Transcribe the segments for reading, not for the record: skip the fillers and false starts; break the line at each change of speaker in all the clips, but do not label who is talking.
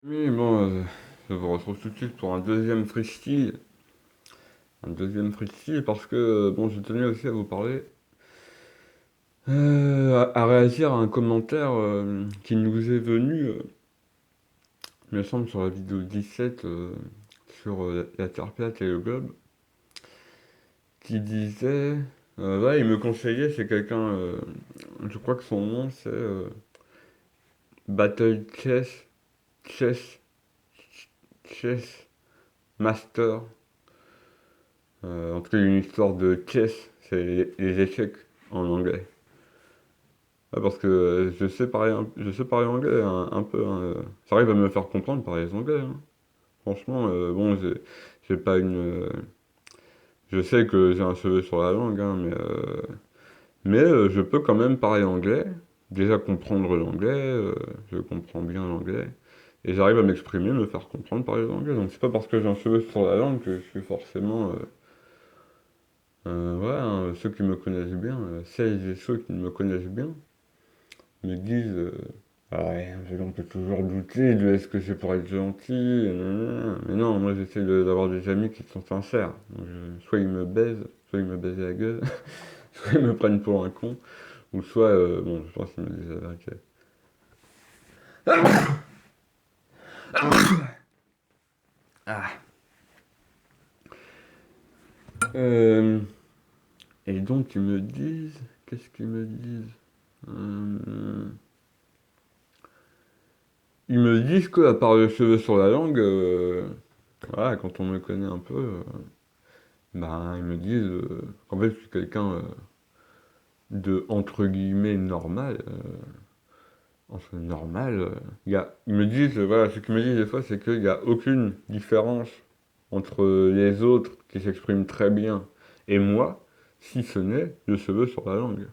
Oui, bon, je vous retrouve tout de suite pour un deuxième freestyle. Un deuxième freestyle parce que, bon, je tenais aussi à vous parler, à réagir à un commentaire qui nous est venu, il me semble, sur la vidéo 17, sur la Terre plate et le globe, qui disait, ouais, il me conseillait, c'est quelqu'un, je crois que son nom c'est Battle Chess, Chess Master. En tout cas, il y a une histoire de chess, c'est les échecs en anglais. Ouais, parce que je sais parler anglais un peu, hein. Ça arrive à me faire comprendre par les anglais, hein. Franchement, bon, j'ai pas une. Je sais que j'ai un cheveu sur la langue, hein, mais je peux quand même parler anglais. Déjà comprendre l'anglais, je comprends bien l'anglais. Et j'arrive à m'exprimer, me faire comprendre par les anglais. Donc c'est pas parce que j'ai un cheveu sur la langue que je suis forcément. Ouais, hein, ceux qui me connaissent bien, celles et ceux qui me connaissent bien, me disent ah ouais, on peut toujours douter de est-ce que c'est pour être gentil, mais non, moi j'essaie d'avoir des amis qui sont sincères. Donc, soit ils me baisent, soit ils me baisent la gueule, soit ils me prennent pour un con, ou soit, bon, je pense qu'ils me disent la vérité. Ah. Euh, et donc ils me disent, qu'est-ce qu'ils me disent? Euh, Ils me disent que, à part le cheveu sur la langue, voilà, quand on me connaît un peu, ben, ils me disent qu'en fait, je suis quelqu'un de, entre guillemets, normal. Entre normal, ils me disent, voilà, ce qu'ils me disent des fois, c'est qu'il n'y a aucune différence entre les autres qui s'expriment très bien et moi, si ce n'est le cheveu sur la langue.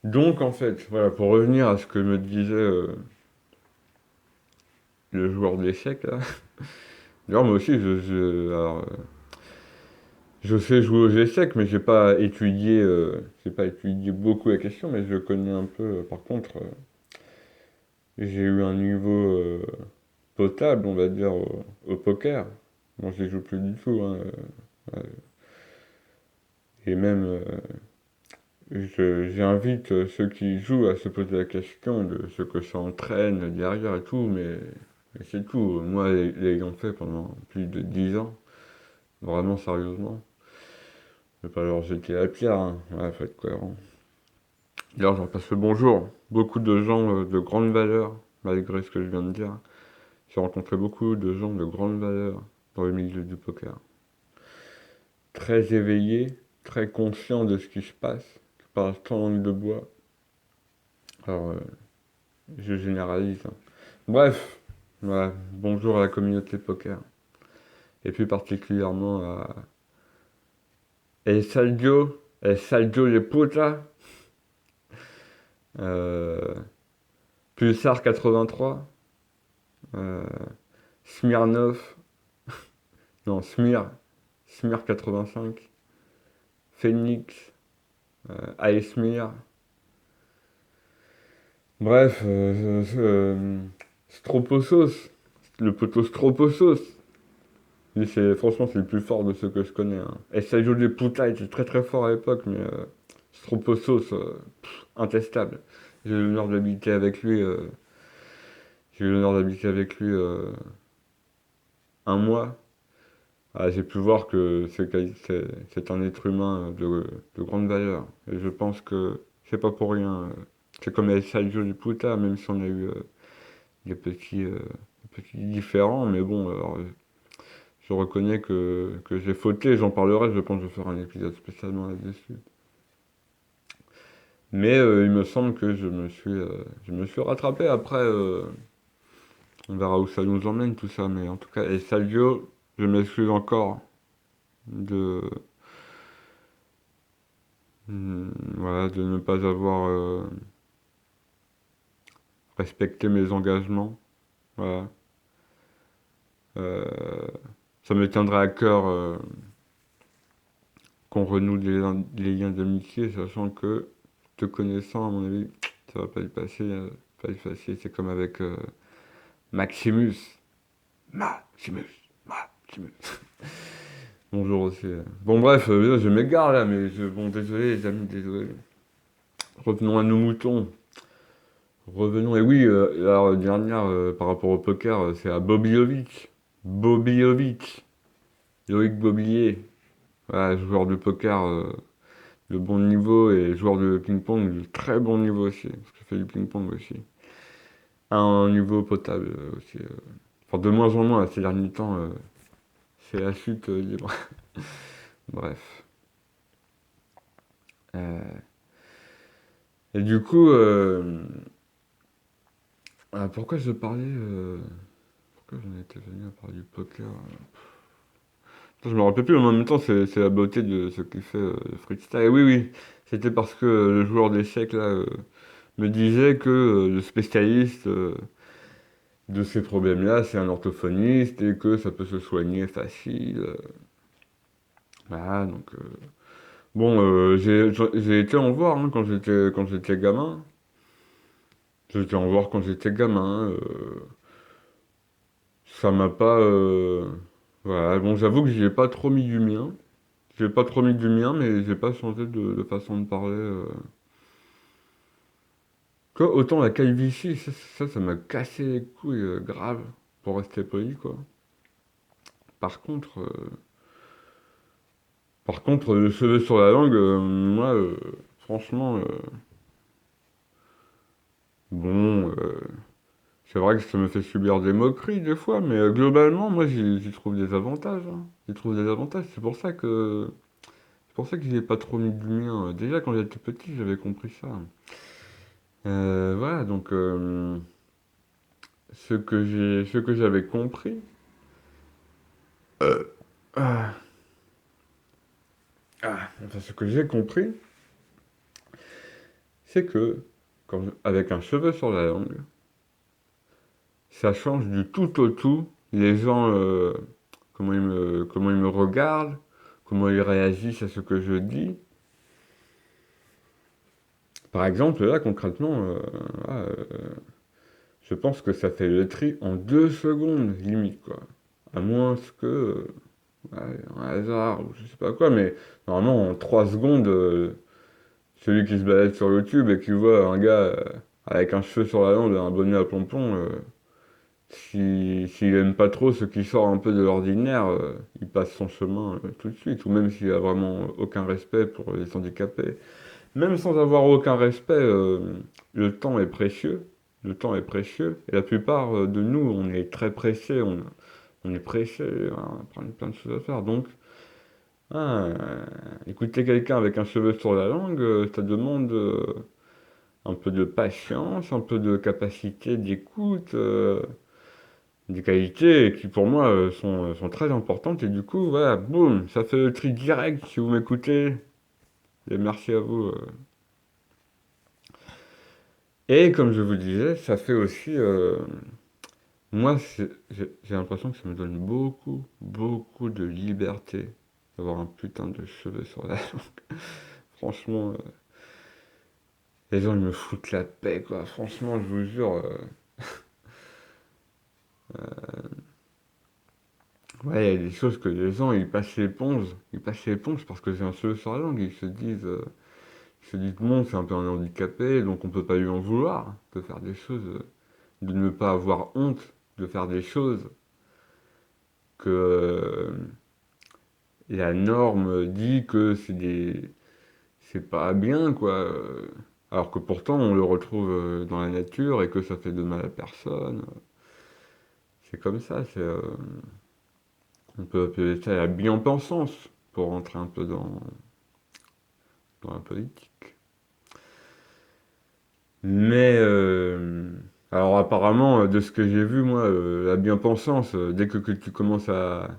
Donc, en fait, voilà, pour revenir à ce que me disait le joueur d'échecs, là, d'ailleurs, moi aussi, alors, je sais jouer aux échecs, mais j'ai pas étudié beaucoup la question, mais je connais un peu. Par contre, j'ai eu un niveau potable, on va dire, au poker. Bon, je joue plus du tout, hein, et même, j'invite ceux qui jouent à se poser la question de ce que ça entraîne derrière et tout, mais c'est tout. Moi, l'ayant fait pendant plus de 10 ans, vraiment sérieusement, je vais pas leur jeter la pierre, hein. Ouais, faut être cohérent. D'ailleurs, j'en passe le bonjour. Beaucoup de gens de grande valeur, malgré ce que je viens de dire. J'ai rencontré beaucoup de gens de grande valeur dans le milieu du poker. Très éveillés, très conscients de ce qui se passe, qui parlent sans langue de bois. Alors, je généralise, hein. Bref, voilà, bonjour à la communauté poker. Et plus particulièrement à El Saldio les puta, euh, Pulsar 83, euh, Smirnov, non, Smir 85, Phoenix, Aesmir, bref, Stroposos, le poteau Stroposos. Lui, franchement, c'est le plus fort de ceux que je connais, hein. Et Sergio de Puta était très très fort à l'époque, mais Stroposos, intestable. J'ai eu l'honneur d'habiter avec lui, j'ai eu l'honneur d'habiter avec lui un mois. Ah, j'ai pu voir que c'est un être humain de grande valeur. Et je pense que c'est pas pour rien. C'est comme avec Sergio de Puta, même si on a eu des petits différends, mais bon, alors, je reconnais que j'ai fauté, j'en parlerai, je pense que je vais faire un épisode spécialement là-dessus. Mais il me semble que je me suis rattrapé après, on verra où ça nous emmène tout ça, mais en tout cas, et Salvio, je m'excuse encore de, voilà, de ne pas avoir respecté mes engagements, voilà. Euh, Ça me tiendrait à cœur qu'on renoue les liens d'amitié, sachant que, te connaissant, à mon avis, ça va pas y passer, pas y passer. C'est comme avec Maximus. Maximus. Maximus. Bonjour aussi. Bon, bref, je m'égare là, mais bon, désolé, les amis, désolé. Revenons à nos moutons. Revenons. Et oui, la dernière, par rapport au poker, c'est à Bobilovic. Bobilovic. Loïc Bobillier. Voilà, joueur de poker de bon niveau et joueur de ping-pong de très bon niveau aussi. Parce que je fais du ping-pong aussi. À un niveau potable aussi. Enfin, de moins en moins, ces derniers temps, c'est la chute libre. Bref. Euh, et du coup, pourquoi je parlais. Pourquoi j'en étais venu à parler du poker? Je me rappelle plus, mais en même temps, c'est la beauté de ce qui fait le freestyle. Et oui, oui, c'était parce que le joueur d'échecs, là, me disait que le spécialiste de ces problèmes-là, c'est un orthophoniste et que ça peut se soigner facile. Voilà, donc. Bon, j'ai été en voir hein, quand j'étais gamin. J'ai été en voir quand j'étais gamin. Ça m'a pas. Voilà, bon, j'avoue que j'y ai pas trop mis du mien. J'ai pas trop mis du mien, mais j'ai pas changé de façon de parler. Quoi, autant la calvitie, ça m'a cassé les couilles grave, pour rester poli, quoi. Par contre, euh, le cheveu sur la langue, moi, franchement, bon, c'est vrai que ça me fait subir des moqueries des fois, mais globalement, moi, j'y trouve des avantages, hein. J'y trouve des avantages, c'est pour ça que j'y ai pas trop mis du mien. Déjà, quand j'étais petit, j'avais compris ça. Voilà, donc, ce que j'avais compris, ah, enfin, ce que j'ai compris, c'est que, avec un cheveu sur la langue, ça change du tout au tout. Les gens, comment ils me regardent, comment ils réagissent à ce que je dis. Par exemple, là, concrètement, ah, je pense que ça fait le tri en 2 secondes, limite, quoi. À moins que, ouais, un hasard, ou je sais pas quoi, mais normalement, en 3 secondes, celui qui se balade sur YouTube et qui voit un gars avec un cheveu sur la langue et un bonnet à pompons, s'il aime pas trop ce qui sort un peu de l'ordinaire, il passe son chemin tout de suite, ou même s'il a vraiment aucun respect pour les handicapés. Même sans avoir aucun respect, le temps est précieux. Le temps est précieux. Et la plupart de nous, on est très pressés. On est pressés. On a plein de choses à faire. Donc, ah, écouter quelqu'un avec un cheveu sur la langue, ça demande un peu de patience, un peu de capacité d'écoute, des qualités qui pour moi sont très importantes. Et du coup, voilà, boum, ça fait le tri direct si vous m'écoutez. Et merci à vous. Et comme je vous disais, ça fait aussi. Moi, j'ai l'impression que ça me donne beaucoup de liberté d'avoir un putain de cheveu sur la langue. Franchement, les gens ils me foutent la paix, quoi. Franchement, je vous jure. Ouais, il y a des choses que les gens ils passent l'éponge. Ils passent l'éponge parce que j'ai un cheveu sur la langue. Ils se disent, bon, c'est un peu un handicapé, donc on peut pas lui en vouloir de faire des choses, de ne pas avoir honte de faire des choses que la norme dit que c'est pas bien, quoi. Alors que pourtant, on le retrouve dans la nature et que ça fait de mal à personne. C'est comme ça, on peut appeler ça la bien-pensance pour rentrer un peu dans la politique. Mais, alors apparemment, de ce que j'ai vu, moi, la bien-pensance, dès que tu commences à...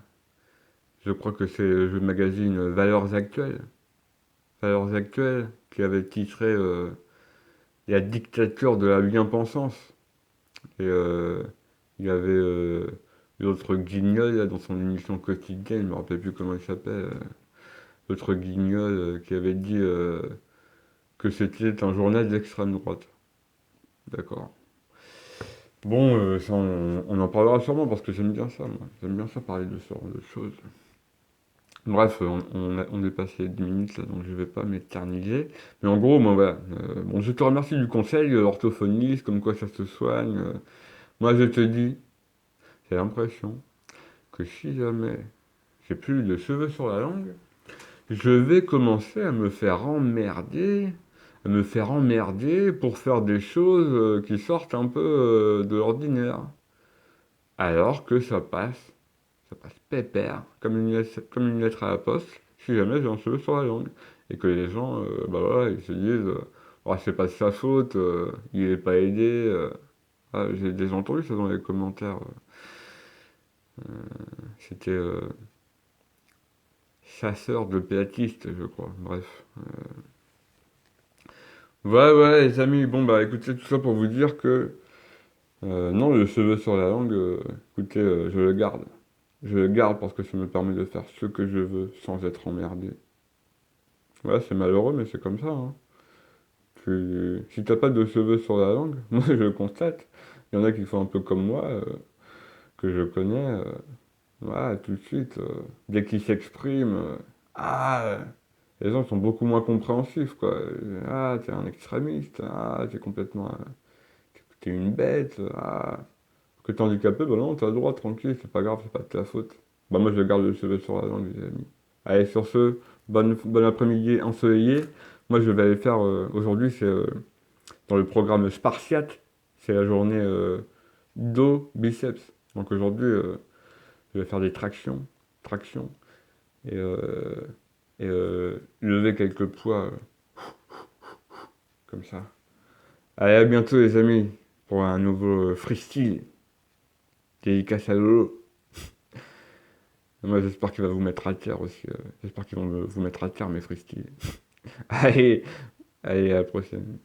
Je crois que c'est le magazine Valeurs Actuelles, qui avait titré La dictature de la bien-pensance. Et il y avait l'autre Guignol là, dans son émission quotidienne, je me rappelle plus comment il s'appelle, l'autre Guignol qui avait dit que c'était un journal d'extrême droite. D'accord. Bon, ça, on en parlera sûrement parce que j'aime bien ça, moi. J'aime bien ça parler de ce genre de choses. Bref, on est passé 10 minutes là, donc je vais pas m'éterniser. Mais en gros, moi, voilà. Bon, je te remercie du conseil, orthophoniste, comme quoi ça se soigne. Moi, je te dis, j'ai l'impression que si jamais j'ai plus de cheveux sur la langue, je vais commencer à me faire emmerder pour faire des choses qui sortent un peu de l'ordinaire. Alors que ça passe pépère, comme une lettre à la poste, si jamais j'ai un cheveu sur la langue. Et que les gens, bah voilà, ils se disent, oh, c'est pas de sa faute, il est pas aidé. Ah, j'ai déjà entendu ça dans les commentaires. C'était chasseur de péatistes, je crois. Bref. Ouais, ouais, les amis, bon, bah écoutez, tout ça pour vous dire que non, le cheveu sur la langue, écoutez, je le garde. Je le garde parce que ça me permet de faire ce que je veux sans être emmerdé. Ouais, c'est malheureux, mais c'est comme ça, hein. Si t'as pas de cheveux sur la langue, moi je le constate. Il y en a qui font un peu comme moi, que je connais. Ouais, tout de suite, dès qu'ils s'expriment, les gens sont beaucoup moins compréhensifs, quoi. Ah, t'es un extrémiste, ah, t'es complètement, t'es une bête, ah. Que t'es handicapé, bah non, t'as le droit, tranquille, c'est pas grave, c'est pas de ta faute. Bah moi je garde le cheveu sur la langue, les amis. Allez, sur ce, bon après-midi ensoleillé. Moi je vais aller faire, aujourd'hui c'est dans le programme Spartiate, c'est la journée dos, biceps. Donc aujourd'hui je vais faire des tractions, et, lever quelques poids comme ça. Allez, à bientôt les amis, pour un nouveau freestyle, dédicace à Lolo. Moi, j'espère qu'il va vous mettre à terre aussi. J'espère qu'ils vont vous mettre à terre, mes freestyles. Allez, allez, à la prochaine.